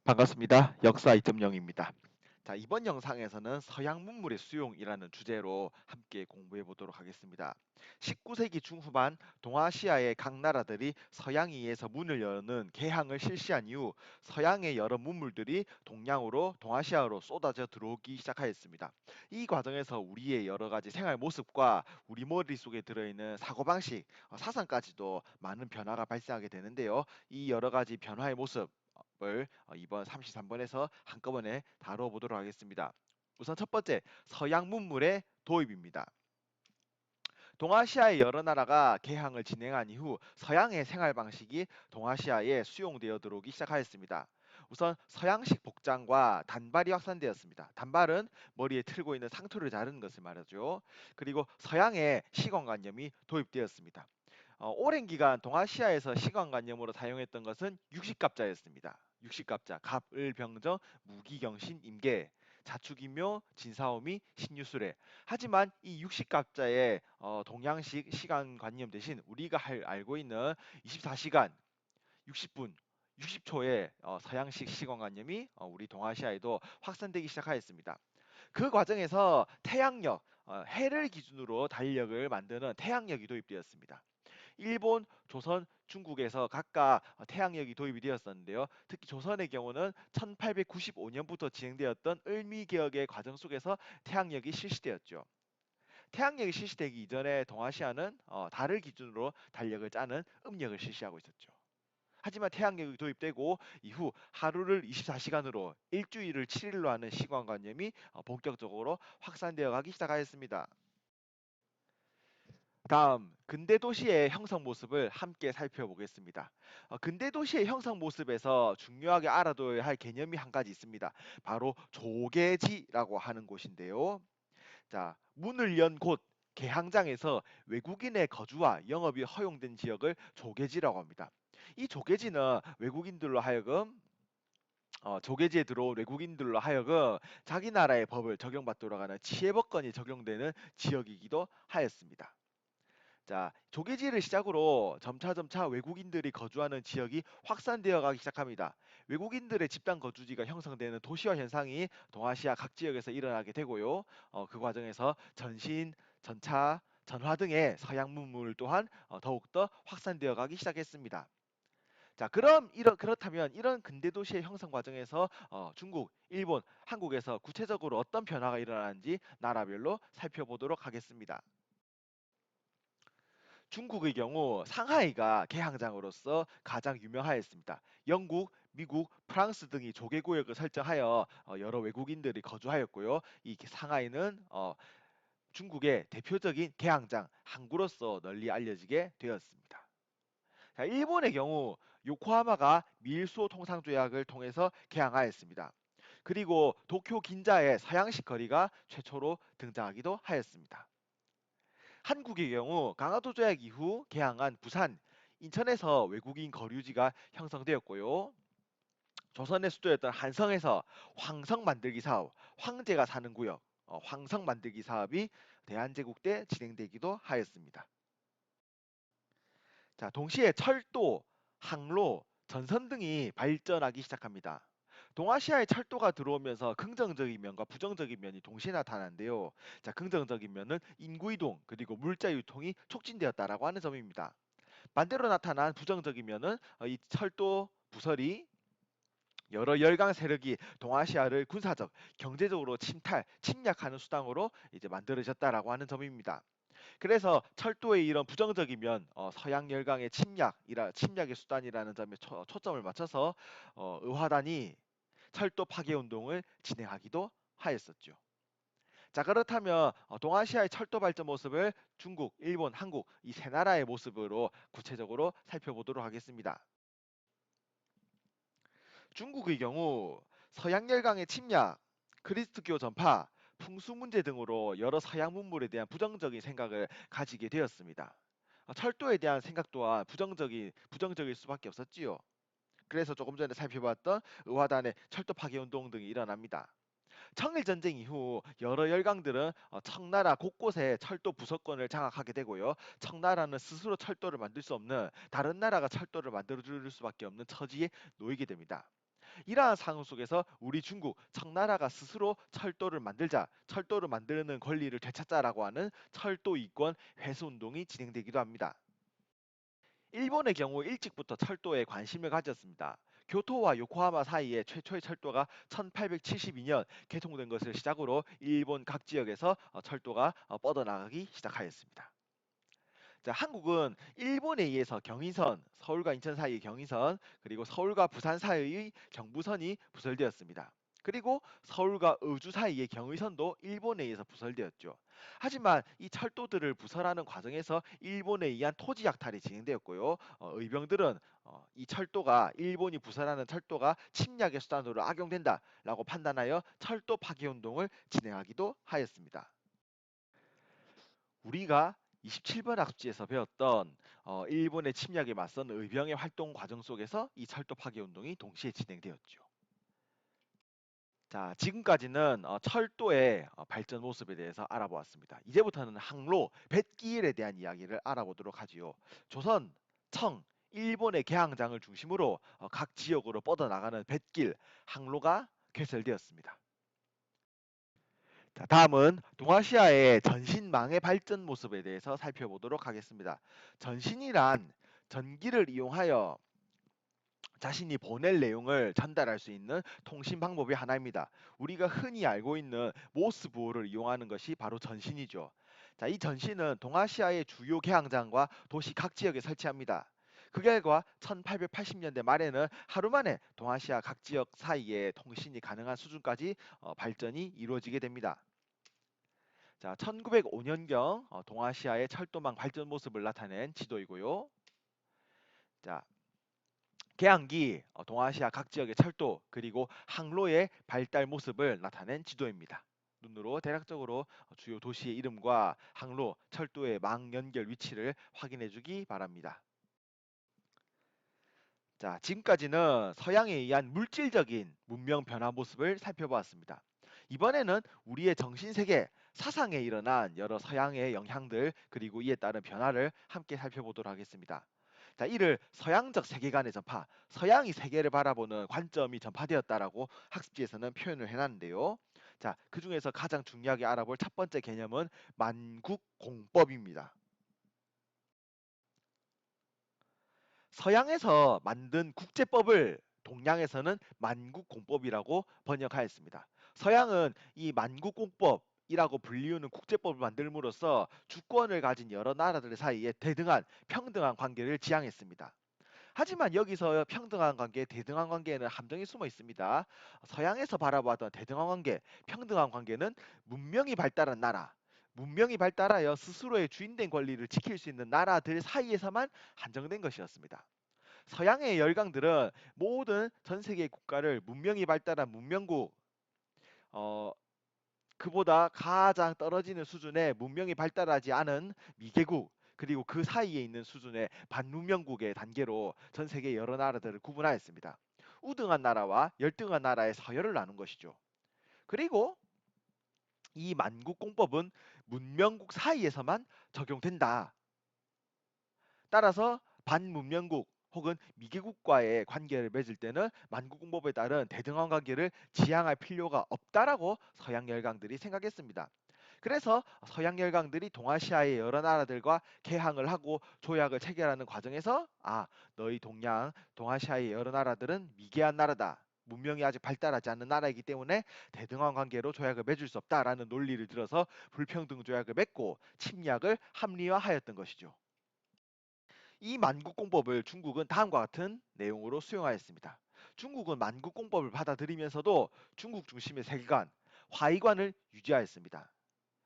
반갑습니다. 역사 2.0입니다. 자, 이번 영상에서는 서양 문물의 수용이라는 주제로 함께 공부해 보도록 하겠습니다. 19세기 중후반 동아시아의 각 나라들이 서양에 의해서 문을 여는 개항을 실시한 이후 서양의 여러 문물들이 동양으로 동아시아로 쏟아져 들어오기 시작하였습니다. 이 과정에서 우리의 여러 가지 생활 모습과 우리 머릿속에 들어있는 사고방식, 사상까지도 많은 변화가 발생하게 되는데요. 이 여러 가지 변화의 모습 을 이번 33번에서 한꺼번에 다뤄보도록 하겠습니다. 우선 첫 번째, 서양 문물의 도입입니다. 동아시아의 여러 나라가 개항을 진행한 이후 서양의 생활 방식이 동아시아에 수용되어 들어오기 시작하였습니다. 우선 서양식 복장과 단발이 확산되었습니다. 단발은 머리에 틀고 있는 상투를 자르는 것을 말하죠. 그리고 서양의 시건관념이 도입되었습니다. 오랜 기간 동아시아에서 시간관념으로 사용했던 것은 육식갑자였습니다. 육식갑자, 갑, 을, 병정, 무기경신, 임계, 자축인묘, 진사오미, 신유술회. 하지만 이 육식갑자의 동양식 시간관념 대신 우리가 알고 있는 24시간, 60분, 60초의 서양식 시간관념이 우리 동아시아에도 확산되기 시작하였습니다. 그 과정에서 태양력, 해를 기준으로 달력을 만드는 태양력이 도입되었습니다. 일본, 조선, 중국에서 각각 태양력이 도입이 되었었는데요. 특히 조선의 경우는 1895년부터 진행되었던 을미개혁의 과정 속에서 태양력이 실시되었죠. 태양력이 실시되기 이전에 동아시아는 달을 기준으로 달력을 짜는 음력을 실시하고 있었죠. 하지만 태양력이 도입되고 이후 하루를 24시간으로 일주일을 7일로 하는 시간관념이 본격적으로 확산되어 가기 시작하였습니다. 다음 근대 도시의 형성 모습을 함께 살펴보겠습니다. 근대 도시의 형성 모습에서 중요하게 알아둬야 할 개념이 한 가지 있습니다. 바로 조계지라고 하는 곳인데요. 자, 문을 연 곳, 개항장에서 외국인의 거주와 영업이 허용된 지역을 조계지라고 합니다. 이 조계지는 외국인들로 하여금 조계지에 들어온 외국인들로 하여금 자기 나라의 법을 적용받도록 하는 치해법권이 적용되는 지역이기도 하였습니다. 자, 조개지를 시작으로 점차 외국인들이 거주하는 지역이 확산되어 가기 시작합니다. 외국인들의 집단 거주지가 형성되는 도시화 현상이 동아시아 각 지역에서 일어나게 되고요. 그 과정에서 전신, 전차, 전화 등의 서양 문물 또한 더욱더 확산되어 가기 시작했습니다. 자, 그렇다면 이런 근대 도시의 형성 과정에서 중국, 일본, 한국에서 구체적으로 어떤 변화가 일어나는지 나라별로 살펴보도록 하겠습니다. 중국의 경우 상하이가 개항장으로서 가장 유명하였습니다. 영국, 미국, 프랑스 등이 조개구역을 설정하여 여러 외국인들이 거주하였고요. 이 상하이는 중국의 대표적인 개항장, 항구로서 널리 알려지게 되었습니다. 자, 일본의 경우 요코하마가 밀수호 통상조약을 통해서 개항하였습니다. 그리고 도쿄 긴자의 서양식 거리가 최초로 등장하기도 하였습니다. 한국의 경우 강화도 조약 이후 개항한 부산, 인천에서 외국인 거류지가 형성되었고요. 조선의 수도였던 한성에서 황성 만들기 사업, 황제가 사는 구역, 황성 만들기 사업이 대한제국 때 진행되기도 하였습니다. 자, 동시에 철도, 항로, 전선 등이 발전하기 시작합니다. 동아시아에 철도가 들어오면서 긍정적인 면과 부정적인 면이 동시에 나타나는데요. 자, 긍정적인 면은 인구 이동 그리고 물자 유통이 촉진되었다라고 하는 점입니다. 반대로 나타난 부정적인 면은 이 철도 부설이 여러 열강 세력이 동아시아를 군사적, 경제적으로 침략하는 수단으로 이제 만들어졌다라고 하는 점입니다. 그래서 철도의 이런 부정적인 면, 서양 열강의 침략의 수단이라는 점에 초점을 맞춰서 의화단이 철도 파괴 운동을 진행하기도 하였었죠. 자, 그렇다면 동아시아의 철도 발전 모습을 중국, 일본, 한국 이 세 나라의 모습으로 구체적으로 살펴보도록 하겠습니다. 중국의 경우 서양 열강의 침략, 그리스도교 전파, 풍수 문제 등으로 여러 서양 문물에 대한 부정적인 생각을 가지게 되었습니다. 철도에 대한 생각 또한 부정적일 수밖에 없었지요. 그래서 조금 전에 살펴봤던 의화단의 철도 파괴 운동 등이 일어납니다. 청일전쟁 이후 여러 열강들은 청나라 곳곳에 철도 부서권을 장악하게 되고요. 청나라는 스스로 철도를 만들 수 없는 다른 나라가 철도를 만들어 줄 수밖에 없는 처지에 놓이게 됩니다. 이러한 상황 속에서 우리 중국 청나라가 스스로 철도를 만들자, 철도를 만드는 권리를 되찾자라고 하는 철도 이권 회수 운동이 진행되기도 합니다. 일본의 경우 일찍부터 철도에 관심을 가졌습니다. 교토와 요코하마 사이에 최초의 철도가 1872년 개통된 것을 시작으로 일본 각 지역에서 철도가 뻗어나가기 시작하였습니다. 자, 한국은 일본에 의해서 경의선, 서울과 인천 사이의 경의선, 그리고 서울과 부산 사이의 경부선이 부설되었습니다. 그리고 서울과 의주 사이의 경의선도 일본에 의해서 부설되었죠. 하지만 이 철도들을 부설하는 과정에서 일본에 의한 토지 약탈이 진행되었고요. 의병들은 이 철도가 일본이 부설하는 철도가 침략의 수단으로 악용된다라고 판단하여 철도 파괴 운동을 진행하기도 하였습니다. 우리가 27번 학습지에서 배웠던 일본의 침략에 맞선 의병의 활동 과정 속에서 이 철도 파괴 운동이 동시에 진행되었죠. 자, 지금까지는 철도의 발전 모습에 대해서 알아보았습니다. 이제부터는 항로, 뱃길에 대한 이야기를 알아보도록 하지요. 조선, 청, 일본의 개항장을 중심으로 각 지역으로 뻗어나가는 뱃길, 항로가 개설되었습니다. 자, 다음은 동아시아의 전신망의 발전 모습에 대해서 살펴보도록 하겠습니다. 전신이란 전기를 이용하여 자신이 보낼 내용을 전달할 수 있는 통신 방법의 하나입니다. 우리가 흔히 알고 있는 모스부호를 이용하는 것이 바로 전신이죠. 자, 이 전신은 동아시아의 주요 개항장과 도시 각 지역에 설치합니다. 그 결과 1880년대 말에는 하루 만에 동아시아 각 지역 사이에 통신이 가능한 수준까지 발전이 이루어지게 됩니다. 자, 1905년경 동아시아의 철도망 발전 모습을 나타낸 지도이고요. 자, 개항기 동아시아 각 지역의 철도 그리고 항로의 발달 모습을 나타낸 지도입니다. 눈으로 대략적으로 주요 도시의 이름과 항로, 철도의 망 연결 위치를 확인해 주기 바랍니다. 자, 지금까지는 서양에 의한 물질적인 문명 변화 모습을 살펴보았습니다. 이번에는 우리의 정신세계, 사상에 일어난 여러 서양의 영향들 그리고 이에 따른 변화를 함께 살펴보도록 하겠습니다. 자, 이를 서양적 세계관의 전파, 서양이 세계를 바라보는 관점이 전파되었다라고 학습지에서는 표현을 해놨는데요. 자, 그 중에서 가장 중요하게 알아볼 첫 번째 개념은 만국공법입니다. 서양에서 만든 국제법을 동양에서는 만국공법이라고 번역하였습니다. 서양은 이 만국공법이라고 불리우는 국제법을 만들므로써 주권을 가진 여러 나라들 사이에 대등한 평등한 관계를 지향했습니다. 하지만 여기서 평등한 관계, 대등한 관계에는 함정이 숨어 있습니다. 서양에서 바라보았던 대등한 관계, 평등한 관계는 문명이 발달한 나라, 문명이 발달하여 스스로의 주인된 권리를 지킬 수 있는 나라들 사이에서만 한정된 것이었습니다. 서양의 열강들은 모든 전 세계 국가를 문명이 발달한 문명국, 어, 그보다 가장 떨어지는 수준의 문명이 발달하지 않은 미개국, 그리고 그 사이에 있는 수준의 반문명국의 단계로 전 세계 여러 나라들을 구분하였습니다. 우등한 나라와 열등한 나라의 서열을 나눈 것이죠. 그리고 이 만국공법은 문명국 사이에서만 적용된다. 따라서 반문명국 혹은 미개국과의 관계를 맺을 때는 만국공법에 따른 대등한 관계를 지향할 필요가 없다라고 서양 열강들이 생각했습니다. 그래서 서양 열강들이 동아시아의 여러 나라들과 개항을 하고 조약을 체결하는 과정에서 너희 동아시아의 여러 나라들은 미개한 나라다. 문명이 아직 발달하지 않는 나라이기 때문에 대등한 관계로 조약을 맺을 수 없다라는 논리를 들어서 불평등 조약을 맺고 침략을 합리화하였던 것이죠. 이 만국공법을 중국은 다음과 같은 내용으로 수용하였습니다. 중국은 만국공법을 받아들이면서도 중국 중심의 세계관, 화이관을 유지하였습니다.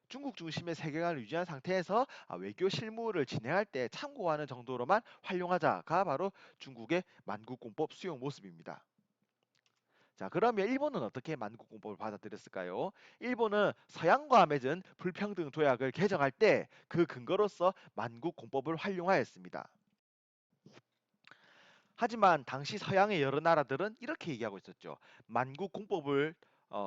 중국 중심의 세계관을 유지한 상태에서 외교 실무를 진행할 때 참고하는 정도로만 활용하자가 바로 중국의 만국공법 수용 모습입니다. 자, 그러면 일본은 어떻게 만국공법을 받아들였을까요? 일본은 서양과 맺은 불평등 조약을 개정할 때 그 근거로서 만국공법을 활용하였습니다. 하지만 당시 서양의 여러 나라들은 이렇게 얘기하고 있었죠. 만국공법을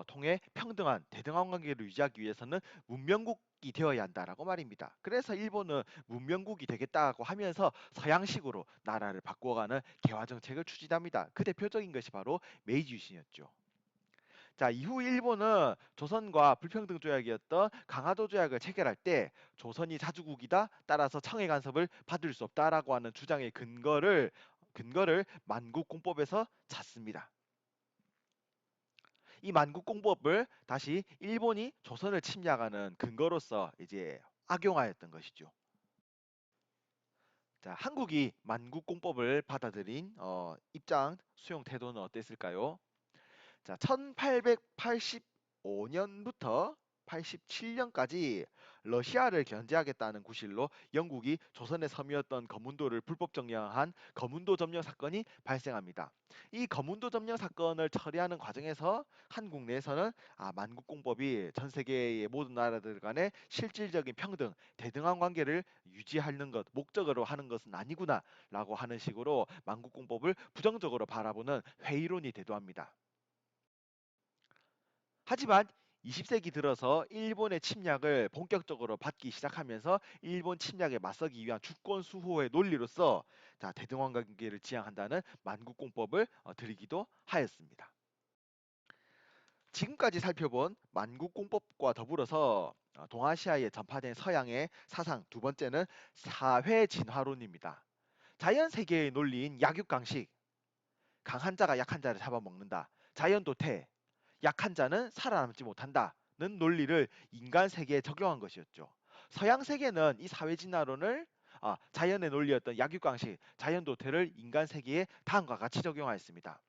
통해 평등한 대등한 관계를 유지하기 위해서는 문명국이 되어야 한다라고 말입니다. 그래서 일본은 문명국이 되겠다고 하면서 서양식으로 나라를 바꾸어가는 개화 정책을 추진합니다. 그 대표적인 것이 바로 메이지 유신이었죠. 자, 이후 일본은 조선과 불평등 조약이었던 강화도 조약을 체결할 때 조선이 자주국이다. 따라서 청해 간섭을 받을 수 없다라고 하는 주장의 근거를 만국공법에서 찾습니다. 이 만국공법을 다시 일본이 조선을 침략하는 근거로서 이제 악용하였던 것이죠. 자, 한국이 만국공법을 받아들인 입장 수용 태도는 어땠을까요? 자, 1885년부터 87년까지 러시아를 견제하겠다는 구실로 영국이 조선의 섬이었던 거문도를 불법 점령한 거문도 점령 사건이 발생합니다. 이 거문도 점령 사건을 처리하는 과정에서 한국 내에서는 만국공법이 전 세계의 모든 나라들 간의 실질적인 평등, 대등한 관계를 유지하는 것, 목적으로 하는 것은 아니구나라고 하는 식으로 만국공법을 부정적으로 바라보는 회의론이 대두합니다. 하지만 20세기 들어서 일본의 침략을 본격적으로 받기 시작하면서 일본 침략에 맞서기 위한 주권 수호의 논리로서 대등한 관계를 지향한다는 만국공법을 들이기도 하였습니다. 지금까지 살펴본 만국공법과 더불어서 동아시아에 전파된 서양의 사상 두 번째는 사회진화론입니다. 자연세계의 논리인 약육강식, 강한 자가 약한 자를 잡아먹는다. 자연도태, 약한 자는 살아남지 못한다는 논리를 인간 세계에 적용한 것이었죠. 서양 세계는 이 사회진화론을 자연의 논리였던 약육강식, 자연도태를 인간 세계에 다음과 같이 적용하였습니다.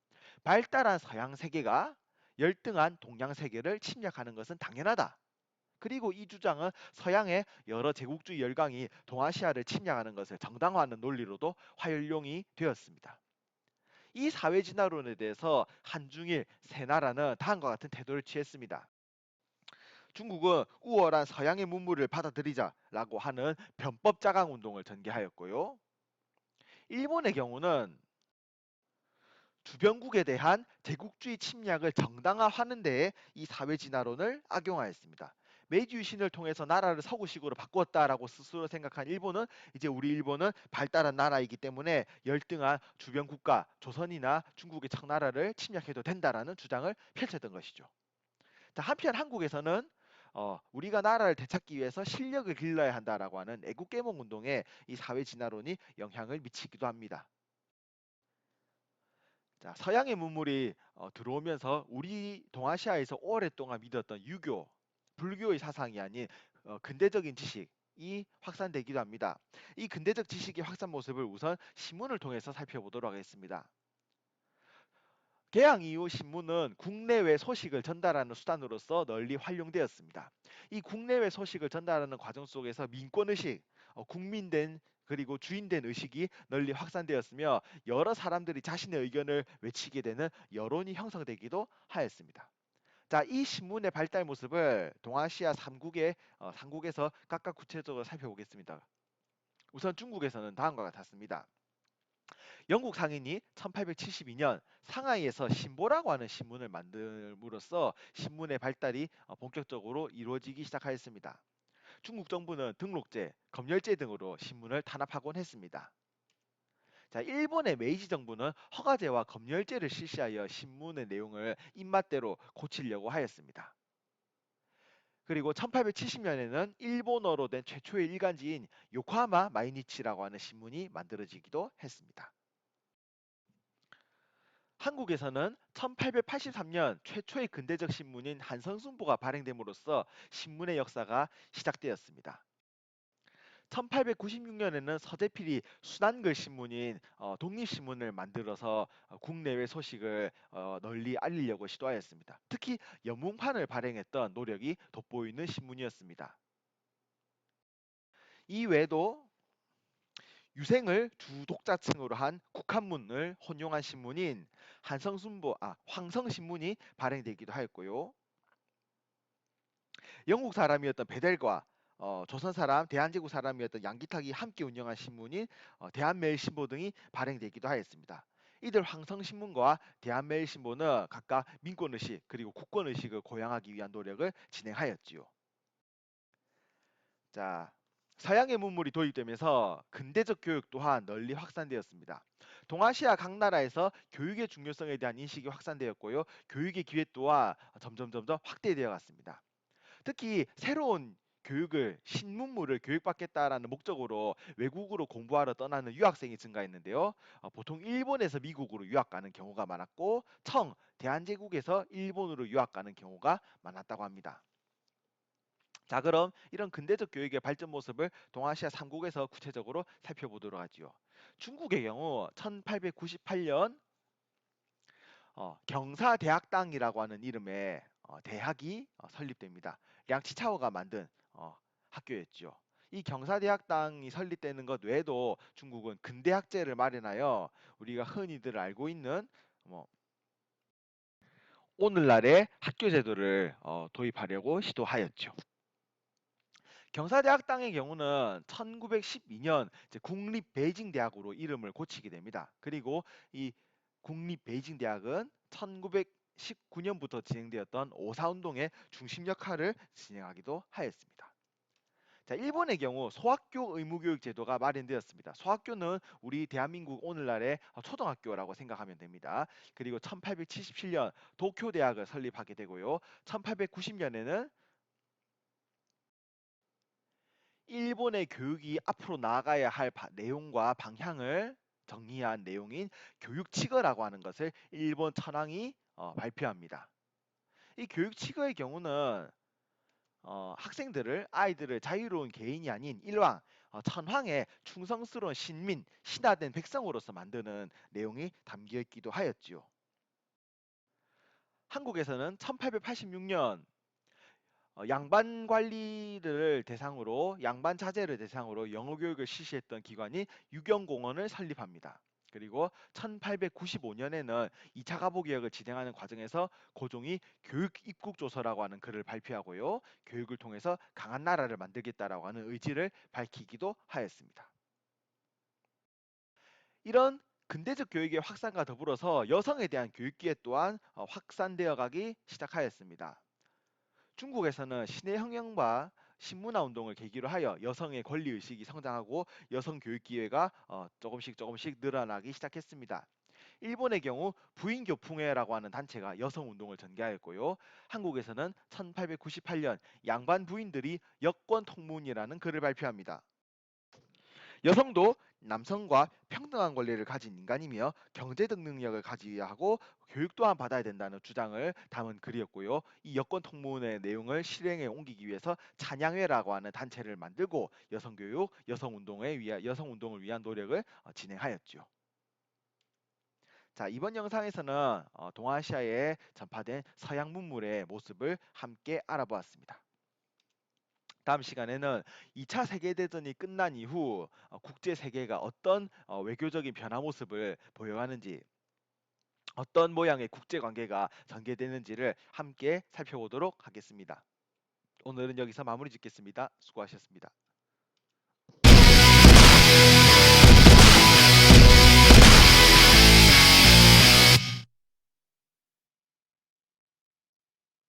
발달한 서양 세계가 열등한 동양 세계를 침략하는 것은 당연하다. 그리고 이 주장은 서양의 여러 제국주의 열강이 동아시아를 침략하는 것을 정당화하는 논리로도 활용이 되었습니다. 이 사회진화론에 대해서 한중일 세 나라는 다음과 같은 태도를 취했습니다. 중국은 우월한 서양의 문물을 받아들이자라고 하는 변법 자강 운동을 전개하였고요. 일본의 경우는 주변국에 대한 제국주의 침략을 정당화하는 데에 이 사회진화론을 악용하였습니다. 메이지 유신을 통해서 나라를 서구식으로 바꾸었다라고 스스로 생각한 일본은 이제 우리 일본은 발달한 나라이기 때문에 열등한 주변 국가 조선이나 중국의 청나라를 침략해도 된다라는 주장을 펼쳤던 것이죠. 자, 한편 한국에서는 우리가 나라를 되찾기 위해서 실력을 길러야 한다라고 하는 애국계몽 운동에 이 사회진화론이 영향을 미치기도 합니다. 자, 서양의 문물이 들어오면서 우리 동아시아에서 오랫동안 믿었던 유교, 불교의 사상이 아닌 근대적인 지식이 확산되기도 합니다. 이 근대적 지식의 확산 모습을 우선 신문을 통해서 살펴보도록 하겠습니다. 개항 이후 신문은 국내외 소식을 전달하는 수단으로서 널리 활용되었습니다. 이 국내외 소식을 전달하는 과정 속에서 민권의식, 국민된 그리고 주인된 의식이 널리 확산되었으며 여러 사람들이 자신의 의견을 외치게 되는 여론이 형성되기도 하였습니다. 자, 이 신문의 발달 모습을 동아시아 3국에서 각각 구체적으로 살펴보겠습니다. 우선 중국에서는 다음과 같았습니다. 영국 상인이 1872년 상하이에서 신보라고 하는 신문을 만듦으로써 신문의 발달이 본격적으로 이루어지기 시작하였습니다. 중국 정부는 등록제, 검열제 등으로 신문을 탄압하곤 했습니다. 자, 일본의 메이지 정부는 허가제와 검열제를 실시하여 신문의 내용을 입맛대로 고치려고 하였습니다. 그리고 1870년에는 일본어로 된 최초의 일간지인 요코하마 마이니치라고 하는 신문이 만들어지기도 했습니다. 한국에서는 1883년 최초의 근대적 신문인 한성순보가 발행됨으로써 신문의 역사가 시작되었습니다. 1896년에는 서재필이 순한글 신문인 독립신문을 만들어서 국내외 소식을 널리 알리려고 시도하였습니다. 특히 영문판을 발행했던 노력이 돋보이는 신문이었습니다. 이 외에도 유생을 주 독자층으로 한 국한문을 혼용한 신문인 황성신문이 발행되기도 하였고요. 영국 사람이었던 베델과 조선 사람, 대한제국 사람이었던 양기탁이 함께 운영한 신문인 대한매일신보 등이 발행되기도 하였습니다. 이들 황성신문과 대한매일신보는 각각 민권의식 그리고 국권의식을 고양하기 위한 노력을 진행하였지요. 자, 서양의 문물이 도입되면서 근대적 교육 또한 널리 확산되었습니다. 동아시아 각 나라에서 교육의 중요성에 대한 인식이 확산되었고요. 교육의 기회 또한 점점 확대되어 갔습니다. 특히 새로운 교육을 신문물을 교육받겠다라는 목적으로 외국으로 공부하러 떠나는 유학생이 증가했는데요. 보통 일본에서 미국으로 유학 가는 경우가 많았고 대한제국에서 일본으로 유학 가는 경우가 많았다고 합니다. 자, 그럼 이런 근대적 교육의 발전 모습을 동아시아 3국에서 구체적으로 살펴보도록 하지요. 중국의 경우 1898년 경사대학당이라고 하는 이름의 대학이 설립됩니다. 량치차오가 만든 학교였죠. 이 경사대학당이 설립되는 것 외에도 중국은 근대학제를 마련하여 우리가 흔히들 알고 있는 뭐 오늘날의 학교 제도를 도입하려고 시도하였죠. 경사대학당의 경우는 1912년 국립 베이징대학으로 이름을 고치게 됩니다. 그리고 이 국립 베이징대학은 1919년부터 진행되었던 오사운동의 중심 역할을 진행하기도 하였습니다. 자, 일본의 경우 소학교 의무교육 제도가 마련되었습니다. 소학교는 우리 대한민국 오늘날의 초등학교라고 생각하면 됩니다. 그리고 1877년 도쿄대학을 설립하게 되고요. 1890년에는 일본의 교육이 앞으로 나아가야 할 내용과 방향을 정리한 내용인 교육치거라고 하는 것을 일본 천황이 발표합니다. 이 교육치거의 경우는 아이들을 자유로운 개인이 아닌 일왕, 천황의 충성스러운 신민, 신하된 백성으로서 만드는 내용이 담겨 있기도 하였지요. 한국에서는 1886년 양반 관리를 대상으로 양반 자제를 대상으로 영어 교육을 실시했던 기관이 유경공원을 설립합니다. 그리고 1895년에는 2차 가보개혁을 진행하는 과정에서 고종이 교육 입국조서라고 하는 글을 발표하고요. 교육을 통해서 강한 나라를 만들겠다라고 하는 의지를 밝히기도 하였습니다. 이런 근대적 교육의 확산과 더불어서 여성에 대한 교육 기회 또한 확산되어 가기 시작하였습니다. 중국에서는 신해혁명과 신문화 운동을 계기로 하여 여성의 권리 의식이 성장하고 여성 교육 기회가 조금씩 늘어나기 시작했습니다. 일본의 경우 부인교풍회라고 하는 단체가 여성 운동을 전개하였고요. 한국에서는 1898년 양반 부인들이 여권 통문이라는 글을 발표합니다. 여성도 남성과 평등한 권리를 가진 인간이며 경제적 능력을 가지어야 하고 교육 또한 받아야 된다는 주장을 담은 글이었고요. 이 여권 통문의 내용을 실행에 옮기기 위해서 찬양회라고 하는 단체를 만들고 여성교육, 여성운동을 위한 노력을 진행하였죠. 자, 이번 영상에서는 동아시아에 전파된 서양 문물의 모습을 함께 알아보았습니다. 다음 시간에는 2차 세계대전이 끝난 이후 국제 세계가 어떤 외교적인 변화 모습을 보여가는지 어떤 모양의 국제 관계가 전개되는지를 함께 살펴보도록 하겠습니다. 오늘은 여기서 마무리 짓겠습니다. 수고하셨습니다.